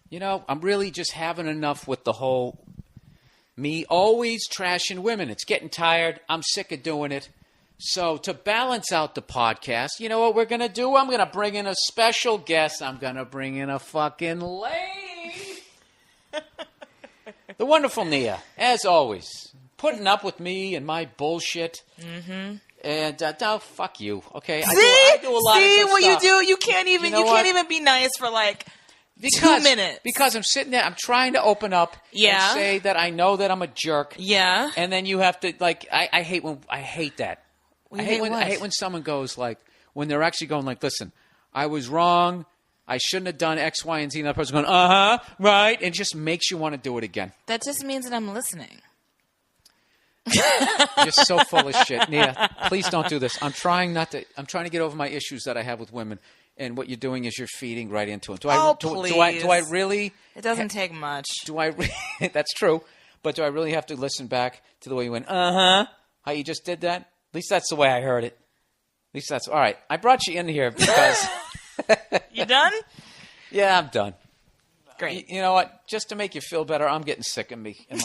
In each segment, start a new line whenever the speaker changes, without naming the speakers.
You know, I'm really just having enough with the whole me always trashing women. It's getting tired. I'm sick of doing it. So to balance out the podcast, you know what we're going to do? I'm going to bring in a special guest. I'm going to bring in a fucking lady. The wonderful Nia, as always, putting up with me and my bullshit. Mm-hmm. And no, fuck you. Okay, I do a lot of good
what
stuff.
you do? You can't even. You can't even be nice for like 2 minutes.
Because I'm sitting there, I'm trying to open up and say that I know that I'm a jerk.
Yeah.
And then you have to I hate that. I hate when someone goes like, when they're actually going like, listen, I was wrong. I shouldn't have done X, Y, and Z. And that person going, right. And it just makes you want to do it again.
That just means that I'm listening.
You're so full of shit. Nia, please don't do this. I'm trying to get over my issues that I have with women. And what you're doing is you're feeding right into them.
Please.
Do I really?
It doesn't take much.
That's true. But do I really have to listen back to the way you went, how you just did that? At least that's the way I heard it. At least that's... All right. I brought you in here because...
You done?
Yeah, I'm done.
Great.
You know what? Just to make you feel better, I'm getting sick of me and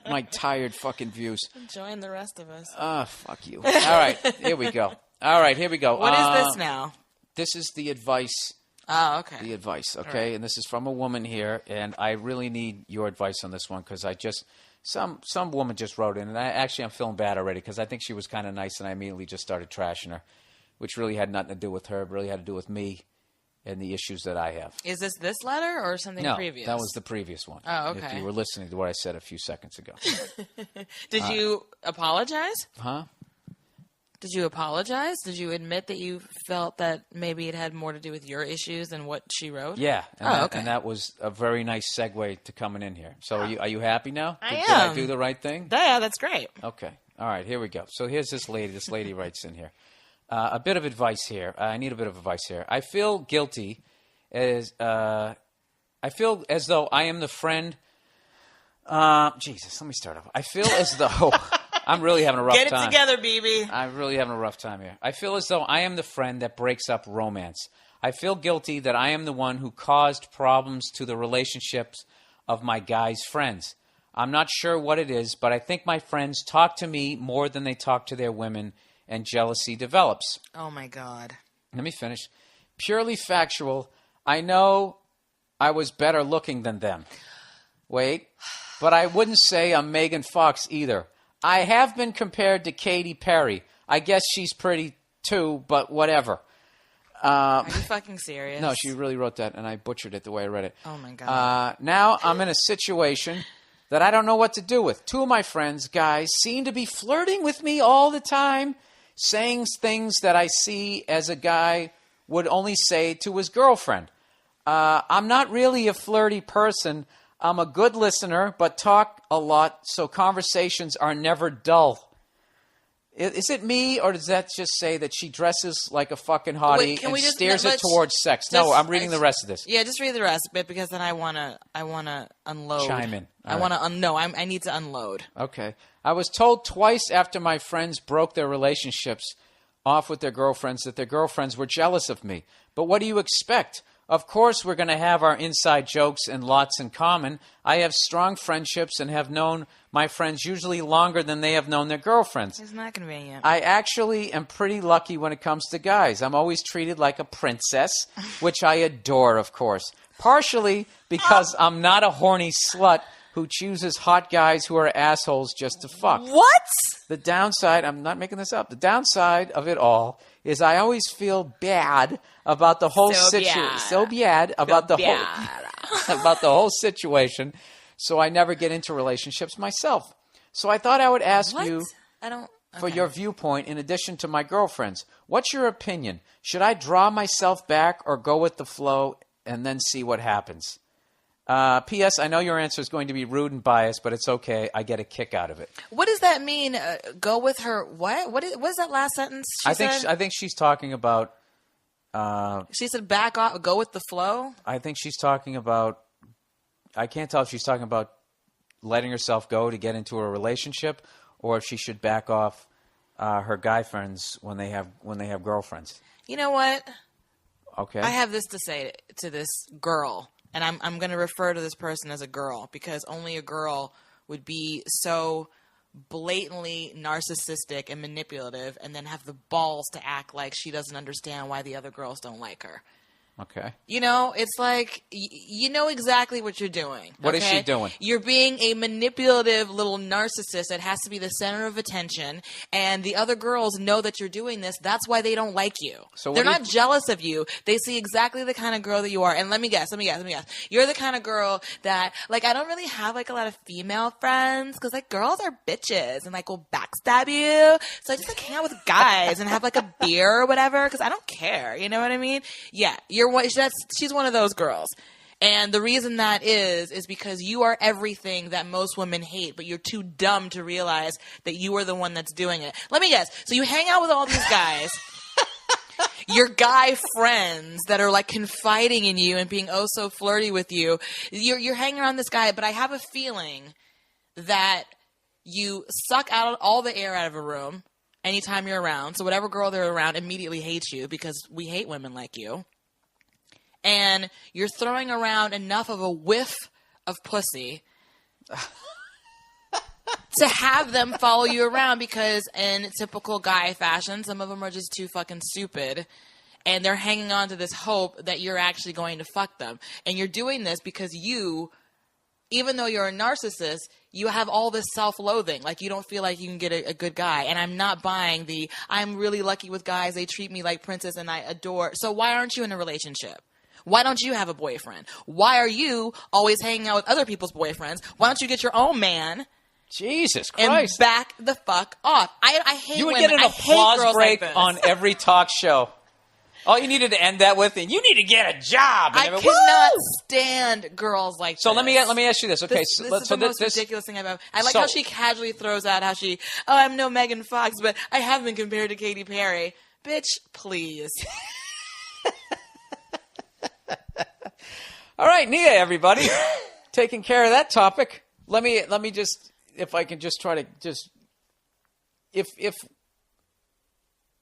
my tired fucking views.
Join the rest of us.
Fuck you. All right. Here we go. What is
this now?
This is the advice.
Oh, okay.
The advice, okay? Right. And this is from a woman here, and I really need your advice on this one because I just... Some woman just wrote in, and I'm feeling bad already because I think she was kind of nice, and I immediately just started trashing her, which really had nothing to do with her. It really had to do with me and the issues that I have.
Is this letter or something previous?
No, that was the previous one.
Oh, okay.
If you were listening to what I said a few seconds ago.
Did you apologize?
Huh?
Did you apologize? Did you admit that you felt that maybe it had more to do with your issues than what she wrote?
Yeah.
Okay.
And that was a very nice segue to coming in here. So are you happy now?
I am.
Did I do the right thing?
Yeah, that's great.
Okay. All right, here we go. So here's this lady. This lady writes in here. A bit of advice here. I need a bit of advice here. I feel guilty I feel as though I am the friend. Jesus, let me start off. I feel as though... I'm really having a rough time.
Get it together, BB.
I'm really having a rough time here. I feel as though I am the friend that breaks up romance. I feel guilty that I am the one who caused problems to the relationships of my guys' friends. I'm not sure what it is, but I think my friends talk to me more than they talk to their women, and jealousy develops.
Oh, my God.
Let me finish. Purely factual, I know I was better looking than them. Wait, but I wouldn't say I'm Megan Fox either. I have been compared to Katy Perry. I guess she's pretty too, but whatever.
Are you fucking serious?
No, she really wrote that, and I butchered it the way I read it.
Oh, my God.
Now I'm in a situation that I don't know what to do with. Two of my friends, guys, seem to be flirting with me all the time, saying things that I see as a guy would only say to his girlfriend. I'm not really a flirty person. I'm a good listener, but talk a lot, so conversations are never dull. Is it me, or does that just say that she dresses like a fucking hottie and steers it towards sex? No, I'm reading the rest of this.
Yeah, just read the rest of it because then I wanna unload.
Chime in.
I need to unload.
Okay. I was told twice after my friends broke their relationships off with their girlfriends that their girlfriends were jealous of me. But what do you expect? Of course, we're going to have our inside jokes and lots in common. I have strong friendships and have known my friends usually longer than they have known their girlfriends.
Isn't that convenient?
I actually am pretty lucky when it comes to guys. I'm always treated like a princess, which I adore, of course. Partially because I'm not a horny slut who chooses hot guys who are assholes just to fuck.
What?
The downside, I'm not making this up, the downside of it all is I always feel bad about the whole situation. About the whole situation. So I never get into relationships myself. So I thought I would ask you for your viewpoint in addition to my girlfriend's. What's your opinion? Should I draw myself back or go with the flow and then see what happens? P.S. I know your answer is going to be rude and biased, but it's okay. I get a kick out of it.
What does that mean? Go with her? What? What is that last sentence?
I think she's talking about.
She said, "Back off. Go with the flow."
I think she's talking about. I can't tell if she's talking about letting herself go to get into a relationship, or if she should back off her guy friends when they have girlfriends.
You know what?
Okay.
I have this to say to this girl. and I'm going to refer to this person as a girl because only a girl would be so blatantly narcissistic and manipulative and then have the balls to act like she doesn't understand why the other girls don't like her.
Okay.
You know, it's like, you know exactly what you're doing.
What
okay?
is she doing?
You're being a manipulative little narcissist that has to be the center of attention, and the other girls know that you're doing this. That's why they don't like you.
So
they're not jealous of you. They see exactly the kind of girl that you are. And let me guess. You're the kind of girl that, like, I don't really have, like, a lot of female friends because, like, girls are bitches and, like, will backstab you. So I just, like, hang out with guys and have, like, a beer or whatever because I don't care. You know what I mean? Yeah, she's one of those girls. And the reason that is because you are everything that most women hate, but you're too dumb to realize that you are the one that's doing it. Let me guess. So you hang out with all these guys, your guy friends that are like confiding in you and being oh so flirty with you. You're hanging around this guy, but I have a feeling that you suck out all the air out of a room anytime you're around. So whatever girl they're around immediately hates you because we hate women like you. And you're throwing around enough of a whiff of pussy to have them follow you around because in typical guy fashion, some of them are just too fucking stupid. And they're hanging on to this hope that you're actually going to fuck them. And you're doing this because you, even though you're a narcissist, you have all this self-loathing. Like, you don't feel like you can get a good guy. And I'm not buying I'm really lucky with guys. They treat me like princess and I adore. So why aren't you in a relationship? Why don't you have a boyfriend? Why are you always hanging out with other people's boyfriends? Why don't you get your own man?
Jesus Christ.
And back the fuck off. I hate
you would
women.
get an applause break on every talk show. All you needed to end that with, and you need to get a job.
I cannot stand girls like
so
this.
So let me ask you this. Okay,
this is the most ridiculous thing I've ever. I like how she casually throws out how I'm no Megan Fox, but I have been compared to Katy Perry. Bitch, please.
All right, Nia, everybody, taking care of that topic. Let me just, if I can just try to just, if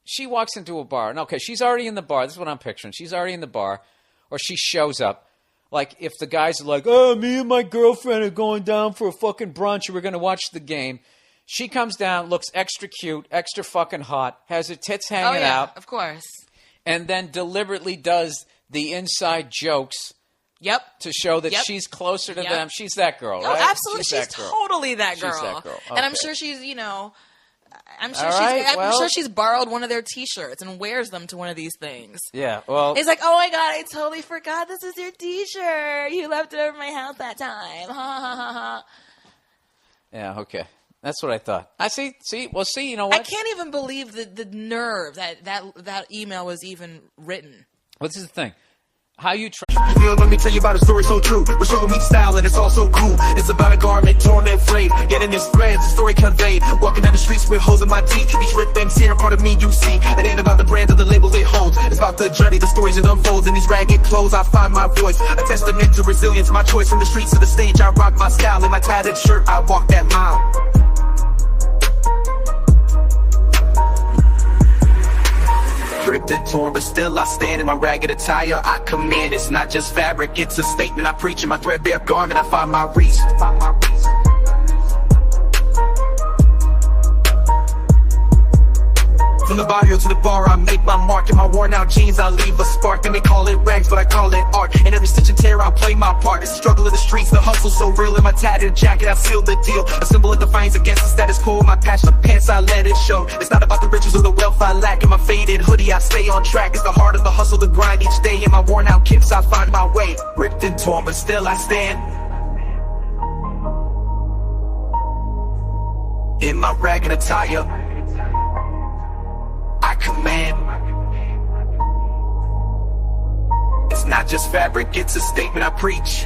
she walks into a bar, and okay, she's already in the bar. This is what I'm picturing. She's already in the bar, or she shows up. Like, if the guys are like, oh, me and my girlfriend are going down for a fucking brunch, and we're going to watch the game. She comes down, looks extra cute, extra fucking hot, has her tits hanging out.
Of course.
And then deliberately does the inside jokes.
Yep.
To show that she's closer to them. She's that girl, right?
Oh, absolutely. She's totally that girl.
She's that girl. Okay.
And I'm sure she's, I'm sure she's borrowed one of their T-shirts and wears them to one of these things.
Yeah, well.
It's like, oh my God, I totally forgot this is your T-shirt. You left it over my house that time. Ha ha ha ha.
Yeah, okay. That's what I thought. I see, you know what?
I can't even believe the nerve that email was even written.
Well, this is the thing. How you try.
Let me tell you about a story so true. We're showing me style and it's all so cool. It's about a garment torn and frayed. Getting this threads, the story conveyed. Walking down the streets with holes in my teeth. Each rip things here, part of me you see. It ain't about the brand or the label it holds. It's about the journey, the stories it unfolds. In these ragged clothes, I find my voice. A testament to resilience, my choice. From the streets to the stage, I rock my style. In my tattered shirt, I walk that mile. Ripped and torn, but still I stand in my ragged attire. I command, it's not just fabric, it's a statement I preach. In my threadbare garment, I find my reach. From the barrio to the bar, I make my mark. In my worn out jeans, I leave a spark. They may call it rags, but I call it art. In every stitch and tear, I play my part. It's the struggle of the streets, the hustle so real. In my tattered jacket, I seal the deal. A symbol of defiance against the status quo. My patched up pants, I let it show. It's not about the riches or the wealth I lack. In my faded hoodie, I stay on track. It's the heart of the hustle, the grind each day. In my worn out kicks, I find my way. Ripped and torn, but still I stand. In my ragged attire, I command. It's not just fabric, it's a statement I preach.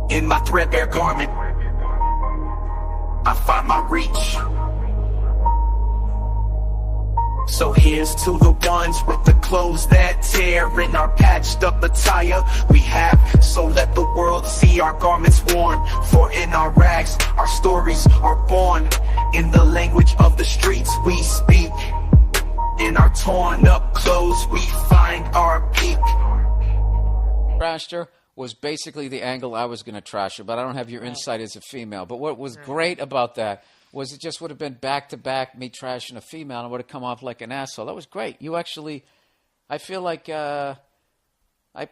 In my threadbare garment, I find my reach. So here's to the ones with the clothes that tear. In our patched up attire we have, so let the world see our garments worn. For in our rags, our stories are born. In the language of the streets we speak. In our torn up clothes we find our peace. leave.
Trashed her was basically the angle I was going to trash her, but I don't have your insight as a female. But what was great about that was it just would have been back-to-back me trashing a female and it would have come off like an asshole. That was great. You actually, I feel like I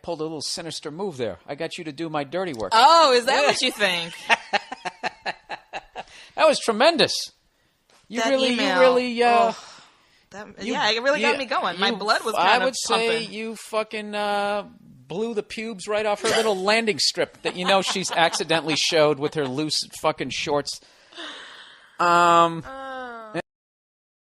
pulled a little sinister move there. I got you to do my dirty work.
Oh, is that what you think?
That was tremendous. You
That
really,
email.
You really,
It really got me going. My blood was kind of
I would say
pumping.
you fucking blew the pubes right off her little landing strip that she's accidentally showed with her loose fucking shorts.